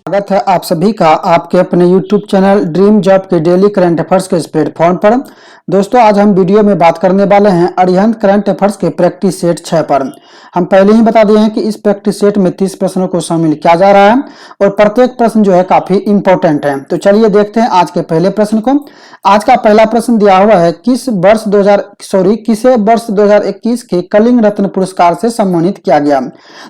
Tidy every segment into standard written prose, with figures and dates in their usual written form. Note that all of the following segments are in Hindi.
स्वागत है आप सभी का आपके अपने YouTube चैनल ड्रीम जॉब के डेली करंट अफेयर्स के इस प्लेटफॉर्म पर। दोस्तों, आज हम वीडियो में बात करने वाले हैं अरिहंत करंट अफेयर्स के प्रैक्टिस सेट 6 पर। हम पहले ही बता दिए हैं कि इस प्रैक्टिस सेट में 30 प्रश्नों को शामिल किया जा रहा है और प्रत्येक प्रश्न जो है काफी इंपॉर्टेंट है। तो चलिए देखते हैं आज के पहले प्रश्न को। आज का पहला प्रश्न दिया हुआ है, किसे वर्ष 2021 के कलिंग रत्न पुरस्कार से सम्मानित किया गया।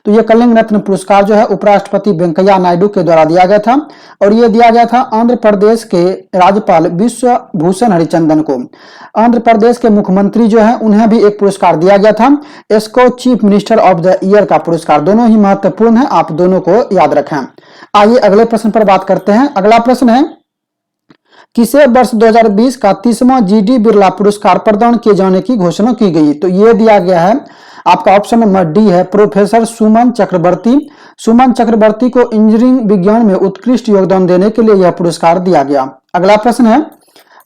तो ये कलिंग रत्न पुरस्कार जो है उपराष्ट्रपति वेंकैया नायडू के द्वारा दिया गया था और ये दिया गया था आंध्र प्रदेश के राज्यपाल विश्व भूषण हरिचंदन को। आंध्र प्रदेश के मुख्यमंत्री जो है उन्हें भी एक पुरस्कार दिया गया था, इसको chief minister of the year का पुरस्कार। दोनों ही महत्वपूर्ण है, आप दोनों को याद रखें। आइए अगले प्रश्न पर बात करते हैं। अगला प्रश्न है, किसे वर्ष 2020 का 30वां जीडी बिरला पुरस्कार प्रदान किए जाने की घोषणा की गई। तो यह दिया गया है आपका ऑप्शन नंबर डी है, प्रोफेसर सुमन चक्रवर्ती। सुमन चक्रवर्ती को इंजीनियरिंग विज्ञान में उत्कृष्ट योगदान देने के लिए यह पुरस्कार दिया गया। अगला प्रश्न है,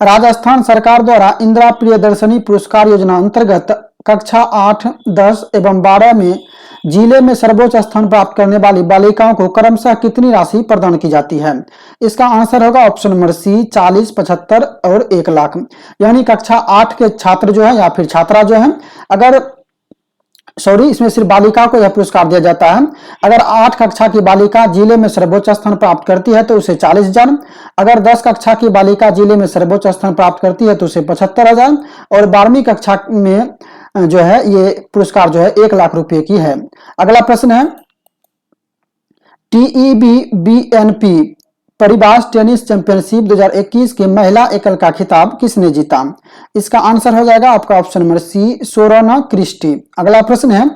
राजस्थान सरकार द्वारा इंदिरा प्रियदर्शनी पुरस्कार योजना अंतर्गत कक्षा 8, 10 एवं 12 में जिले में सर्वोच्च स्थान प्राप्त करने वाली बालिकाओं को क्रमशः कितनी राशि प्रदान की जाती है। इसका आंसर होगा ऑप्शन नंबर सी, 40, 75 और 1 लाख। यानी कक्षा 8 के छात्र जो है या फिर छात्रा जो है, इसमें सिर्फ बालिका को यह पुरस्कार दिया जाता है। अगर 8 कक्षा की बालिका जिले में सर्वोच्च स्थान प्राप्त करती है तो उसे 40,000। अगर 10 कक्षा की बालिका जिले में सर्वोच्च स्थान प्राप्त करती है तो उसे 75,000 और 12वीं कक्षा में जो है ये पुरस्कार जो है 1 लाख रुपए की है। अगला प्रश्न है, TEBBNP परिवार टेनिस चैंपियनशिप 2021 के महिला एकल का खिताब किसने जीता। इसका आंसर हो जाएगा आपका ऑप्शन नंबर सी, सोराना क्रिस्टी। अगला प्रश्न है,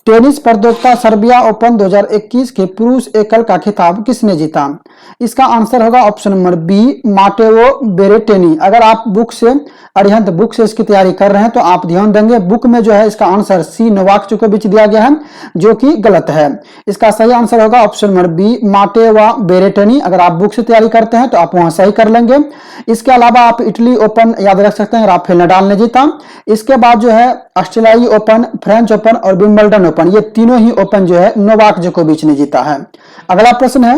टेनिस प्रतियोगिता सर्बिया ओपन 2021 के पुरुष एकल का खिताब किसने जीता। इसका आंसर होगा ऑप्शन नंबर बी, माटेओ बेरेटेनी। अगर आप अरिहंत बुक से इसकी तैयारी कर रहे हैं तो आप ध्यान देंगे, बुक में जो है इसका आंसर सी, नोवाक जोकोविच दिया गया है, जो कि गलत है। इसका सही आंसर होगा ऑप्शन नंबर बी, माटेवा बेरेटेनी। अगर आप बुक से तैयारी करते हैं तो आप वहां सही कर लेंगे। इसके अलावा आप इटली ओपन याद रख सकते हैं, राफेल नडाल ने जीता। इसके बाद जो है ऑस्ट्रेलियाई ओपन, फ्रेंच ओपन और विंबलडन ओपन, ये तीनों ही ओपन जो है नोवाक जोकोविच ने जीता है। अगला प्रश्न है,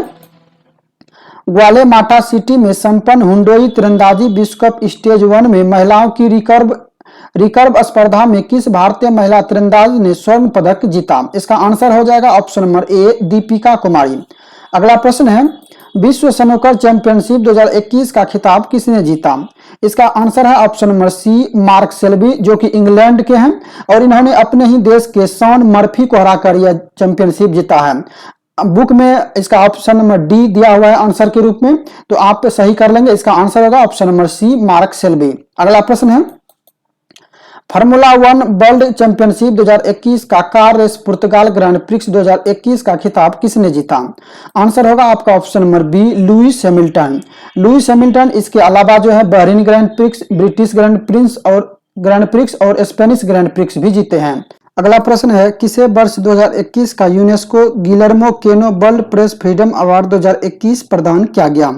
ग्वालेमाटा सिटी में संपन्न हुंडोई तीरंदाजी विश्व कप स्टेज 1 में महिलाओं की रिकर्व स्पर्धा में किस भारतीय महिला तीरंदाज ने स्वर्ण पदक जीता। इसका आंसर हो जाएगा ऑप्शन नंबर ए, दीपिका कुमारी। अगला प्रश्न है, विश्व स्नूकर चैंपियनशिप 2021 का खिताब किसने जीता। इसका आंसर है option number C, Mark Selby, जो कि इंग्लैंड के हैं और इन्होंने अपने ही देश के शॉन मर्फी को हराकर यह चैंपियनशिप जीता है। बुक में इसका ऑप्शन नंबर डी दिया हुआ है आंसर के रूप में, तो आप सही कर लेंगे। इसका आंसर होगा option number C, Mark Selby. अगला प्रश्न है, फार्मूला 1 वर्ल्ड चैंपियनशिप 2021 का कार रेस पुर्तगाल ग्रैंड प्रिक्स 2021 का खिताब किसने जीता। आंसर होगा आपका option number B, Lewis Hamilton. Lewis Hamilton इसके अलावा जो है Bahrain Grand Prix, British Grand Prix और स्पेनिश ग्रैंड प्रिक्स भी जीते हैं। अगला प्रश्न है, किसे वर्ष 2021 का यूनेस्को गिलर्मो केनो वर्ल्ड प्रेस फ्रीडम अवार्ड 2021 प्रदान किया गया।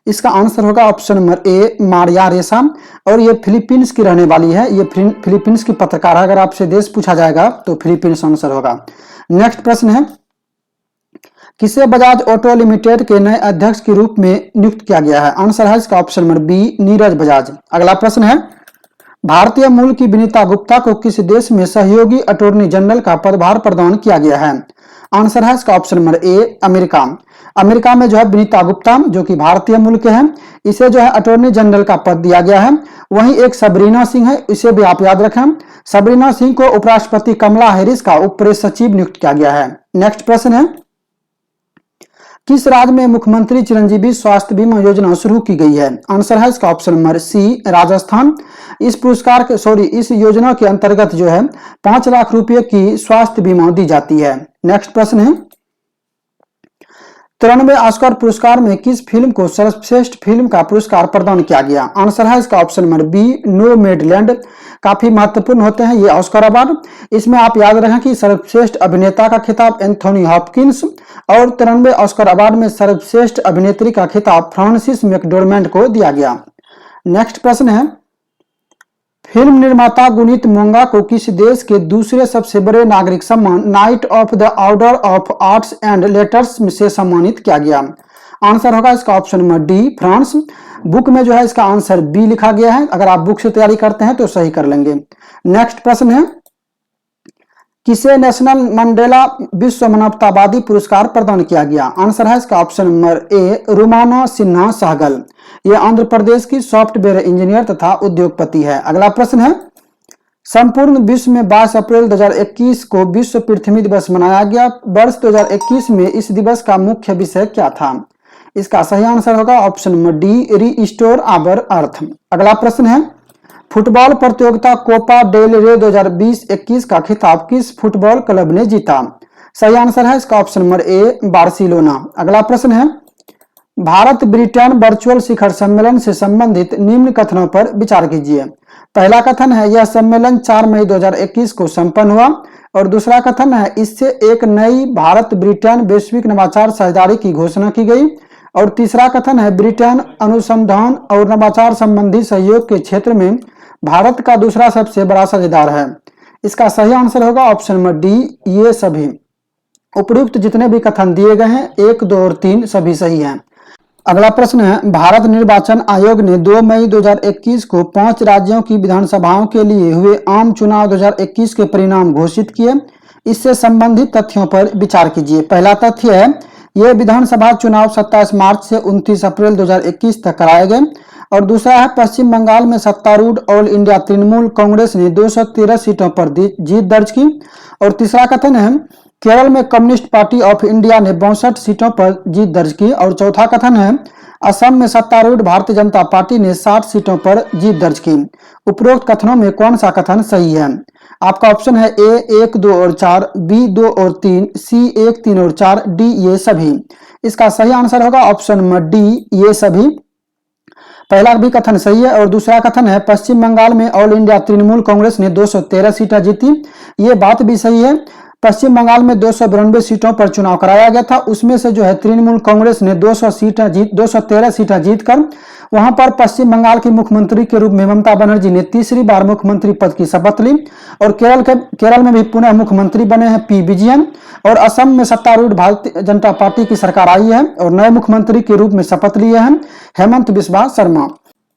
इसका आंसर होगा ऑप्शन नंबर ए, मारिया रेसा और ये फिलीपींस की रहने वाली है। ये फिलीपींस की पत्रकार है, अगर आपसे देश पूछा जाएगा तो फिलीपींस आंसर होगा। नेक्स्ट प्रश्न है, किसे बजाज ऑटो लिमिटेड के नए अध्यक्ष के रूप में नियुक्त किया गया है। आंसर है इसका option number B, Neeraj Bajaj. अगला प्रश्न है, भारतीय मूल की विनीता गुप्ता को किस देश में सहयोगी अटॉर्नी जनरल का पदभार प्रदान किया गया है। आंसर है इसका ऑप्शन नंबर ए, अमेरिका। अमेरिका में जो है विनीता गुप्ता, जो कि भारतीय मूल के हैं, इसे जो है अटॉर्नी जनरल का पद दिया गया है। वहीं एक सबरीना सिंह है, इसे भी आप याद रखें। सबरीना सिंह को उपराष्ट्रपति कमला हैरिस का उप प्रेस सचिव नियुक्त किया गया है। नेक्स्ट प्रश्न है, किस राज्य में मुख्यमंत्री चिरंजीवी स्वास्थ्य बीमा योजना शुरू की गई है। आंसर है इसका ऑप्शन नंबर सी, राजस्थान। इस योजना के अंतर्गत जो है 5 लाख रुपए की स्वास्थ्य बीमा दी जाती है। नेक्स्ट प्रश्न है, 93 ऑस्कर पुरस्कार में किस फिल्म को सर्वश्रेष्ठ फिल्म का पुरस्कार प्रदान किया गया। आंसर है इसका ऑप्शन नंबर बी, नोमैडलैंड। काफी महत्वपूर्ण होते हैं ये ऑस्कर अवार्ड। इसमें आप याद रखें कि सर्वश्रेष्ठ अभिनेता का खिताब एंथोनी हॉपकिंस और 93 ऑस्कर अवार्ड में सर्वश्रेष्ठ अभिनेत्री का खिताब फ्रांसिस मैकडोरमेंड को दिया गया। नेक्स्ट प्रश्न है, फिल्म निर्माता गुनीत मोंगा को किस देश के दूसरे सबसे बड़े नागरिक सम्मान night of the order of arts and letters से सम्मानित किया गया। आंसर होगा इसका option number D France. Book में जो है इसका आंसर बी लिखा गया है, अगर आप बुक से तैयारी करते हैं तो सही कर लेंगे। नेक्स्ट प्रश्न है, किसे नेशनल मंडेला विश्व मानवतावादी पुरस्कार प्रदान किया गया? आंसर है इसका option number A Rumana Sinha Sehgal. यह आंध्र प्रदेश की सॉफ्टवेयर इंजीनियर तथा उद्योगपति है। अगला प्रश्न है, संपूर्ण विश्व में 22 अप्रैल 2021 को विश्व पृथ्वी दिवस मनाया गया। वर्ष 2021 में इस दिवस का मुख्य विषय क्या था? इसका सही आंसर होगा option number D Restore Our Earth. अगला प्रश्न है, फुटबॉल प्रतियोगिता कोपा डेल रे 2020-21 का खिताब किस फुटबॉल क्लब ने जीता? सही आंसर है इसका ऑप्शन नंबर ए बार्सिलोना। अगला प्रश्न है, भारत ब्रिटेन वर्चुअल शिखर सम्मेलन से संबंधित निम्न कथनों पर विचार कीजिए। पहला कथन है, यह सम्मेलन 4 मई 2021 को संपन्न हुआ। और दूसरा कथन है, इससे एक नई भारत ब्रिटेन वैश्विक नवाचार साझेदारी की घोषणा की गई। और तीसरा कथन है, ब्रिटेन अनुसंधान और नवाचार संबंधी सहयोग के क्षेत्र में भारत का दूसरा सबसे बड़ा साझेदार है। इसका सही आंसर होगा ऑप्शन नंबर डी ये सभी। उपयुक्त जितने भी कथन दिए गए हैं 1, 2 और 3 सभी सही हैं। अगला प्रश्न है, भारत निर्वाचन आयोग ने 2 मई 2021 को 5 राज्यों की विधानसभाओं के लिए हुए आम चुनाव 2021 के परिणाम घोषित किए। इससे संबंधित तथ्यों पर विचार कीजिए। पहला तथ्य है, ये विधानसभा चुनाव 27 मार्च से 29 अप्रैल 2021 तक कराए गए। और दूसरा है, पश्चिम बंगाल में सत्तारूढ़ ऑल इंडिया तृणमूल कांग्रेस ने 213 सीटों पर जीत दर्ज की। और तीसरा कथन है, केरल में कम्युनिस्ट पार्टी ऑफ इंडिया ने 62 सीटों पर जीत दर्ज की। और चौथा कथन है, असम में सत्तारूढ़ भारतीय जनता पार्टी ने 60 सीटों पर जीत दर्ज की। उपरोक्त कथनों में कौन सा कथन सही है? आपका ऑप्शन है ए 1, 2 और 4, बी 2 और 3, सी 1, 3 और 4, डी ये सभी। इसका सही आंसर होगा ऑप्शन नंबर डी ये सभी। पहला भी कथन सही है। और दूसरा कथन है, पश्चिम बंगाल में ऑल इंडिया तृणमूल कांग्रेस ने 213 सीटें जीती। ये बात भी सही है। पश्चिम बंगाल में 292 सीटों पर चुनाव कराया गया था। उसमें से जो है तृणमूल कांग्रेस ने 213 सीटें जीतकर वहां पर पश्चिम बंगाल की मुख्यमंत्री के रूप में ममता बनर्जी ने तीसरी बार मुख्यमंत्री पद की शपथ ली। और केरल में भी पुनः मुख्यमंत्री बने हैं पी विजयन। और असम में सत्तारूढ़ भारतीय जनता पार्टी की सरकार आई है और नए मुख्यमंत्री के रूप में शपथ लिए हैं हेमंत बिस्वा शर्मा।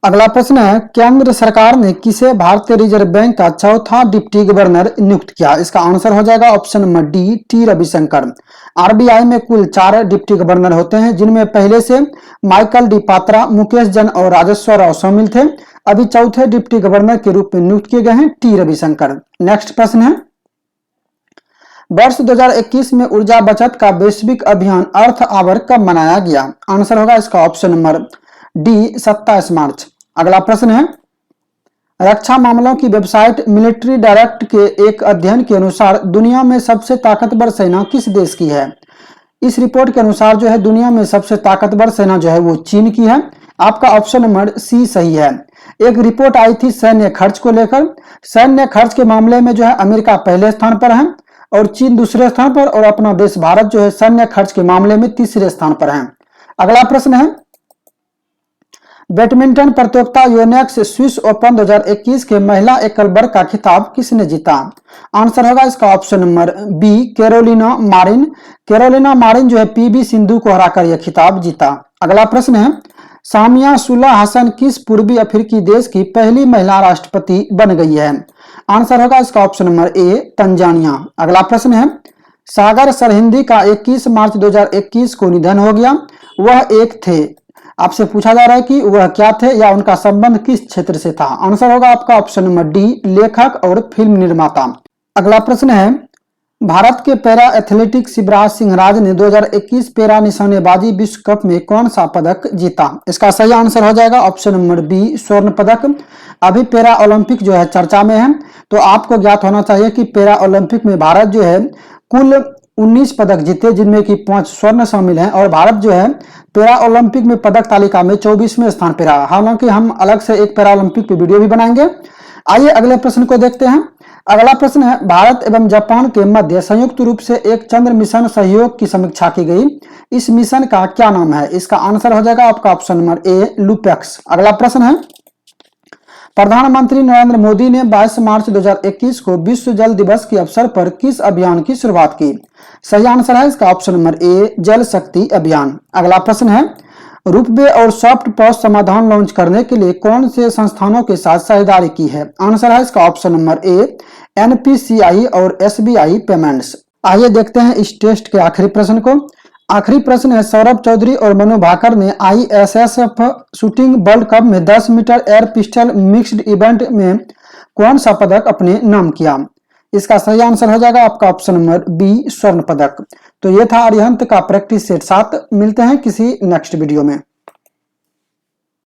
अगला प्रश्न है, केंद्र सरकार ने किसे भारतीय रिजर्व बैंक का चौथा डिप्टी गवर्नर नियुक्त किया? इसका आंसर हो जाएगा option number D T Ravishankar. RBI में कुल 4 डिप्टी गवर्नर होते हैं, जिनमें पहले से माइकल डी पात्रा, मुकेश जैन और राजेश्वर राव शामिल थे। अभी चौथे डिप्टी गवर्नर के रूप में नियुक्त किए गए हैं टी रविशंकर। नेक्स्ट प्रश्न है, वर्ष 2021 में ऊर्जा बचत का वैश्विक अभियान अर्थ आवर कब मनाया गया? आंसर होगा इसका ऑप्शन नंबर डी 27 मार्च। अगला प्रश्न है, रक्षा मामलों की वेबसाइट मिलिट्री डायरेक्ट के एक अध्ययन के अनुसार दुनिया में सबसे ताकतवर सेना किस देश की है? इस रिपोर्ट के अनुसार जो है दुनिया में सबसे ताकतवर सेना जो है वो चीन की है। आपका ऑप्शन नंबर सी सही है। एक रिपोर्ट आई थी सैन्य खर्च को लेकर। सैन्य खर्च के मामले में जो है अमेरिका पहले स्थान पर है और चीन दूसरे स्थान पर, और अपना देश भारत जो है सैन्य खर्च के मामले में तीसरे स्थान पर है। अगला प्रश्न है, बैडमिंटन प्रतियोगिता योनेक्स स्विस ओपन 2021 के महिला एकल वर्ग का खिताब किसने जीता? आंसर होगा इसका option number B Carolina Marin. Carolina Marin जो है पीवी सिंधु को हराकर यह खिताब जीता। अगला प्रश्न है, सामिया सुलह हसन किस पूर्वी अफ्रीकी देश की पहली महिला राष्ट्रपति बन गई है? आंसर होगा इसका ऑप्शन नंबर ए तंजानिया। अगला प्रश्न है, सागर सरहिंदी का 21 मार्च 2021 को निधन हो गया। वह एक थे। आपसे पूछा जा रहा है कि वह क्या थे या उनका संबंध किस क्षेत्र से था? आंसर होगा आपका ऑप्शन नंबर डी लेखक और फिल्म निर्माता। अगला प्रश्न है, भारत के पैरा एथलेटिक शिवराज सिंह राज ने 2021 पैरा निशानेबाजी विश्व कप में कौन सा पदक जीता? इसका सही आंसर हो जाएगा ऑप्शन नंबर बी स्वर्ण पदक। अभी पैरा ओलंपिक जो है चर्चा में है, तो आपको ज्ञात होना चाहिए कि पैरा ओलंपिक में भारत जो है कुल 19 पदक जीते, जिनमें कि 5 स्वर्ण शामिल हैं। और भारत जो है पैरा ओलंपिक में पदक तालिका में 24वें स्थान पर रहा। हालांकि हम अलग से एक पैरा ओलंपिक पे वीडियो भी बनाएंगे। आइए अगले प्रश्न को देखते हैं। अगला प्रश्न है, भारत एवं जापान के मध्य संयुक्त रूप से एक चंद्र मिशन सहयोग की समीक्षा की गई। इस मिशन का क्या नाम है? इसका आंसर हो जाएगा आपका ऑप्शन नंबर ए लुपेक्स। अगला प्रश्न है, प्रधानमंत्री नरेंद्र मोदी ने 22 मार्च 2021 को विश्व जल दिवस के अवसर पर किस अभियान की शुरुआत की? सही आंसर है इसका ऑप्शन नंबर ए, जल शक्ति अभियान। अगला प्रश्न है, रुपवे और सॉफ्ट पॉस समाधान लॉन्च करने के लिए कौन से संस्थानों के साथ साझेदारी की है? आंसर है इसका ऑप्शन नंबर ए, एनपीसीआई और एसबीआई पेमेंट्स। आइए देखते हैं इस टेस्ट के आखिरी प्रश्न को। आखिरी प्रश्न है, सौरभ चौधरी और मनु भाकर ने आईएसएसएफ शूटिंग वर्ल्ड कप में 10 metre air pistol mixed event में कौन सा पदक अपने नाम किया? इसका सही आंसर हो जाएगा आपका ऑप्शन नंबर बी, स्वर्ण पदक। तो ये था अरिहंत का प्रैक्टिस सेट 7। मिलते हैं किसी नेक्स्ट वीडियो में।